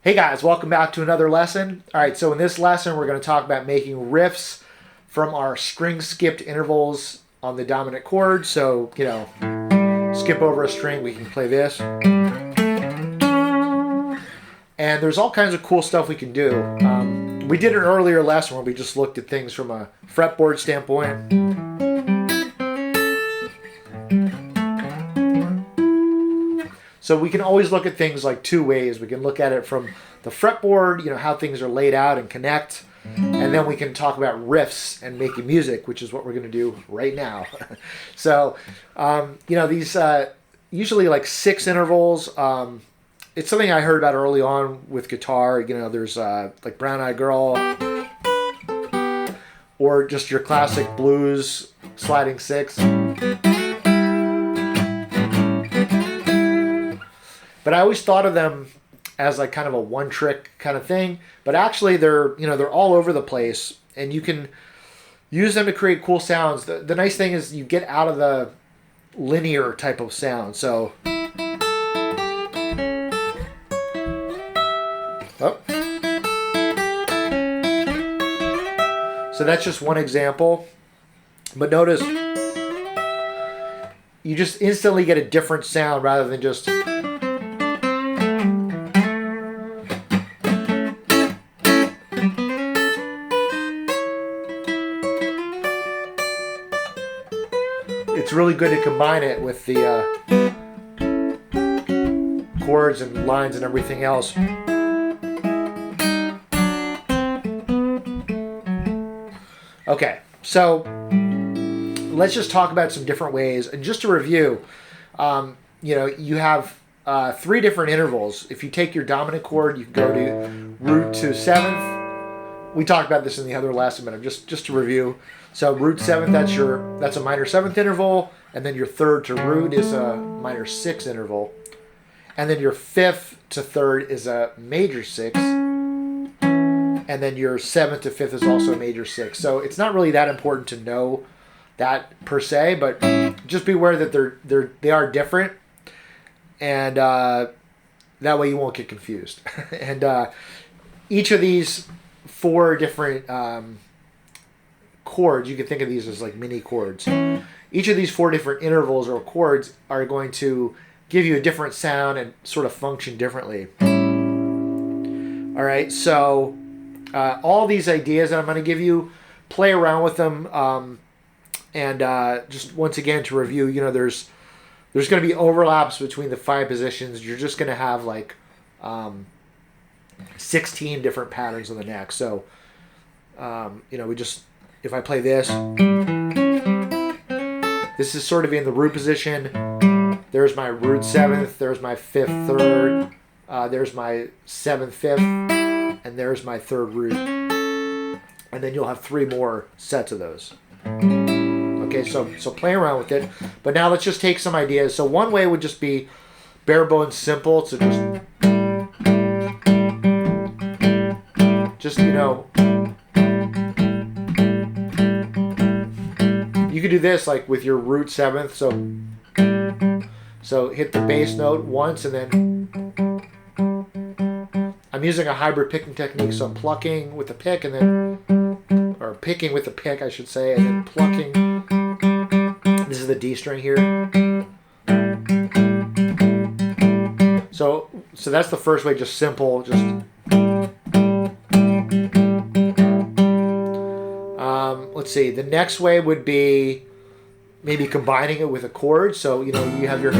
Hey guys, welcome back to another lesson. All right, so in this lesson, we're going to talk about making riffs from our string skipped intervals on the dominant chord. So, skip over a string, we can play this. And there's all kinds of cool stuff we can do. We did an earlier lesson where we just looked at things from a fretboard standpoint. So we can always look at things like two ways. We can look at it from the fretboard, how things are laid out and connect. And then we can talk about riffs and making music, which is what we're going to do right now. So, these usually like 6 intervals. It's something I heard about early on with guitar. There's like Brown Eyed Girl or just your classic blues sliding 6. But I always thought of them as like kind of a one-trick kind of thing. But actually, they're all over the place, and you can use them to create cool sounds. The nice thing is you get out of the linear type of sound. So, so that's just one example. But notice you just instantly get a different sound rather than just. It's really good to combine it with the chords and lines and everything else. Okay, so let's just talk about some different ways. And just to review, you have 3 different intervals. If you take your dominant chord, you can go to root to 7th. We talked about this in the other lesson, but just to review. So root 7th, that's a minor 7th interval, and then your 3rd to root is a minor 6 interval, and then your 5th to 3rd is a major 6, and then your 7th to 5th is also a major 6. So it's not really that important to know that per se, but just be aware that they are different, and that way you won't get confused. And each of these 4 different chords, you can think of these as like mini chords. Each of these 4 different intervals or chords are going to give you a different sound and sort of function differently. All right, so all these ideas that I'm going to give you, play around with them, and just once again to review, there's going to be overlaps between the 5 positions. You're just going to have like 16 different patterns on the neck. So, if I play this is sort of in the root position. There's my root 7th, there's my 5th 3rd, there's my 7th 5th, and there's my 3rd root. And then you'll have 3 more sets of those. Okay, so play around with it. But now let's just take some ideas. So one way would just be bare bones simple. So just you could do this like with your root 7th. So hit the bass note once, and then I'm using a hybrid picking technique. So I'm plucking with the pick, and then, or picking with the pick, I should say, and then plucking. This is the D string here. So that's the first way, just simple, let's see. The next way would be maybe combining it with a chord. So, you have your.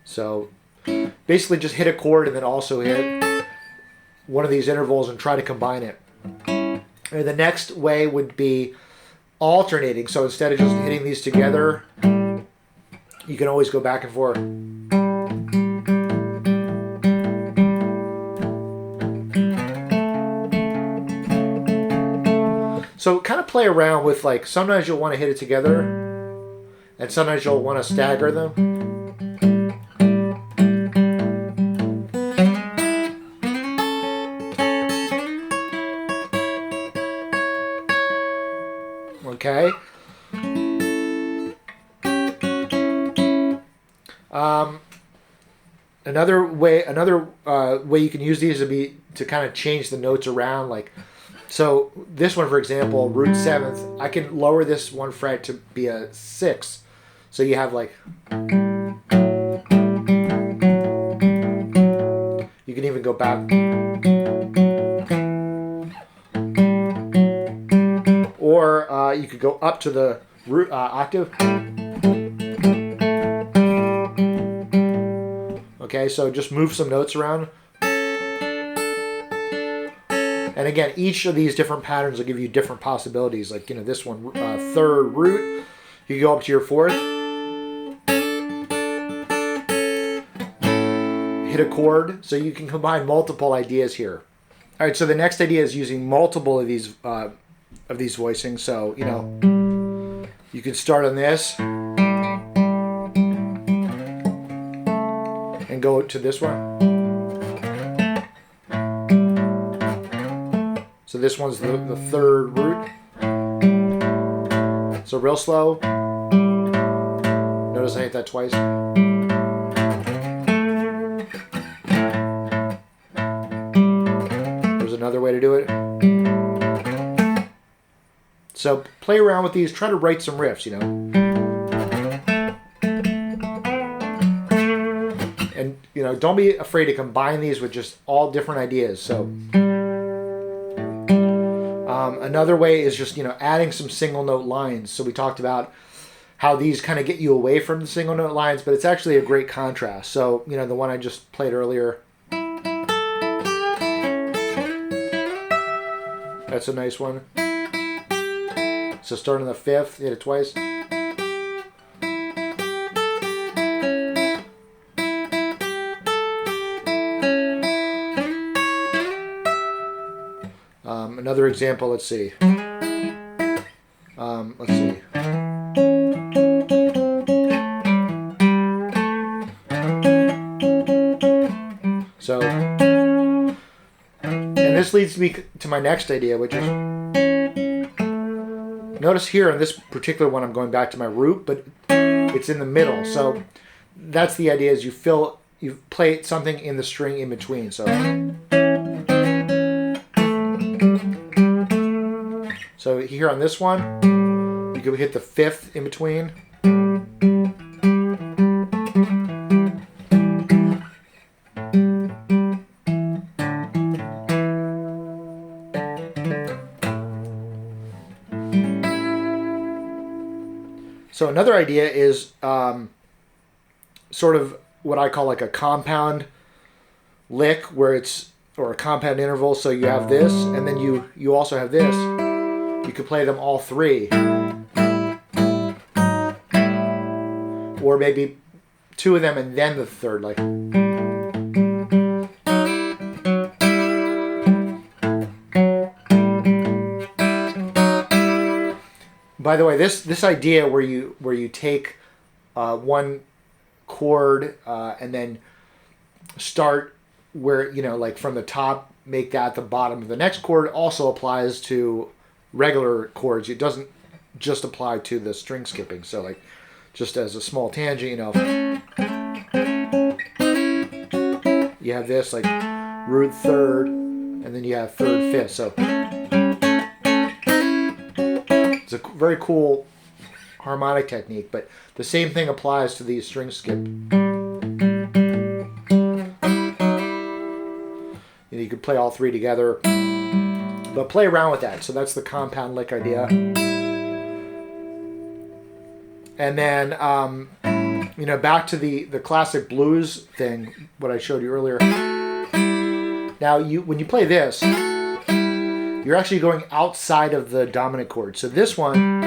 So basically just hit a chord and then also hit one of these intervals and try to combine it. And the next way would be alternating. So instead of just hitting these together, you can always go back and forth. So kind of play around with, like, sometimes you'll want to hit it together and sometimes you'll want to stagger them. Okay. Another way you can use these would be to kind of change the notes around. Like, so this one, for example, root 7th, I can lower this one fret to be a 6. So you have like, you can even go back. Or you could go up to the root octave. Okay, so just move some notes around. And again, each of these different patterns will give you different possibilities. Like, you know, this one, 3rd root, you go up to your 4th, hit a chord, so you can combine multiple ideas here. All right, so the next idea is using multiple of these voicings. So, you know, you can start on this and go to this one. So this one's the 3rd root. So real slow. Notice I hit that twice. There's another way to do it. So play around with these. Try to write some riffs, you know. And, you know, don't be afraid to combine these with just all different ideas. So another way is just, you know, adding some single note lines. So we talked about how these kind of get you away from the single note lines, but it's actually a great contrast. So, you know, the one I just played earlier, that's a nice one. So start on the 5th, hit it twice. Another example, let's see. Let's see. So, and this leads me to my next idea, which is, notice here in this particular one, I'm going back to my root, but it's in the middle. So that's the idea, is you play something in the string in between. So here on this one, you can hit the 5th in between. So another idea is sort of what I call like a compound lick, where it's, or a compound interval. So you have this, and then you also have this. You could play them all 3. Or maybe 2 of them and then the 3rd, like. By the way, this idea where you take one chord and then start where, you know, like from the top, make that the bottom of the next chord, also applies to regular chords. It doesn't just apply to the string skipping. So like, just as a small tangent, you know, you have this like root 3rd, and then you have 3rd, 5th. So it's a very cool harmonic technique, but the same thing applies to these string skip. You could play all 3 together, but play around with that. So that's the compound lick idea. And then, you know, back to the classic blues thing, what I showed you earlier. Now, when you play this, you're actually going outside of the dominant chord. So this one,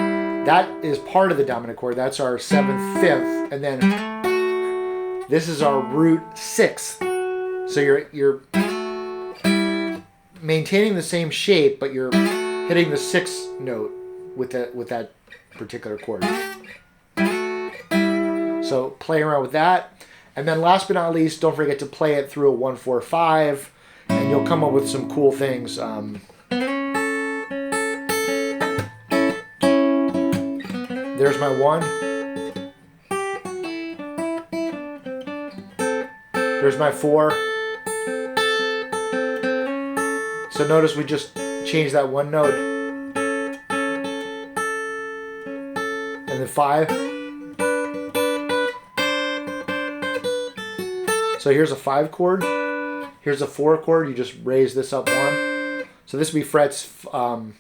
that is part of the dominant chord. That's our 7th, 5th, and then this is our root 6th. So you're maintaining the same shape, but you're hitting the 6th note with that particular chord. So play around with that. And then last but not least, don't forget to play it through a 1-4-5, and you'll come up with some cool things. There's my 1. There's my 4. So notice we just changed that 1 note. And then 5. So here's a 5 chord. Here's a 4 chord. You just raise this up 1. So this would be frets 5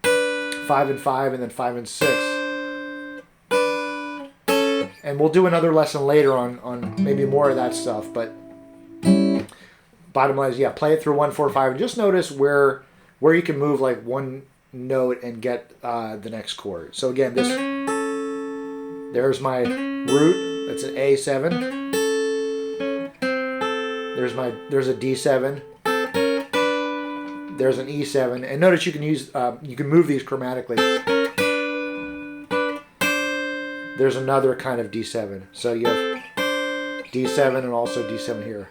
and 5, and then 5 and 6. And we'll do another lesson later on maybe more of that stuff. But bottom line is, yeah, play it through 1, 4, 5, and just notice where you can move like one note and get the next chord. So again, there's my root. That's an A7. There's a D7. There's an E7, and notice you can move these chromatically. There's another kind of D7. So you have D7 and also D7 here.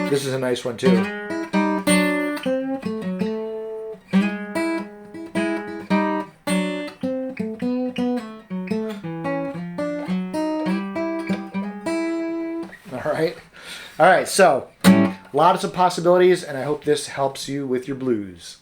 This is a nice one too. All right, so lots of possibilities, and I hope this helps you with your blues.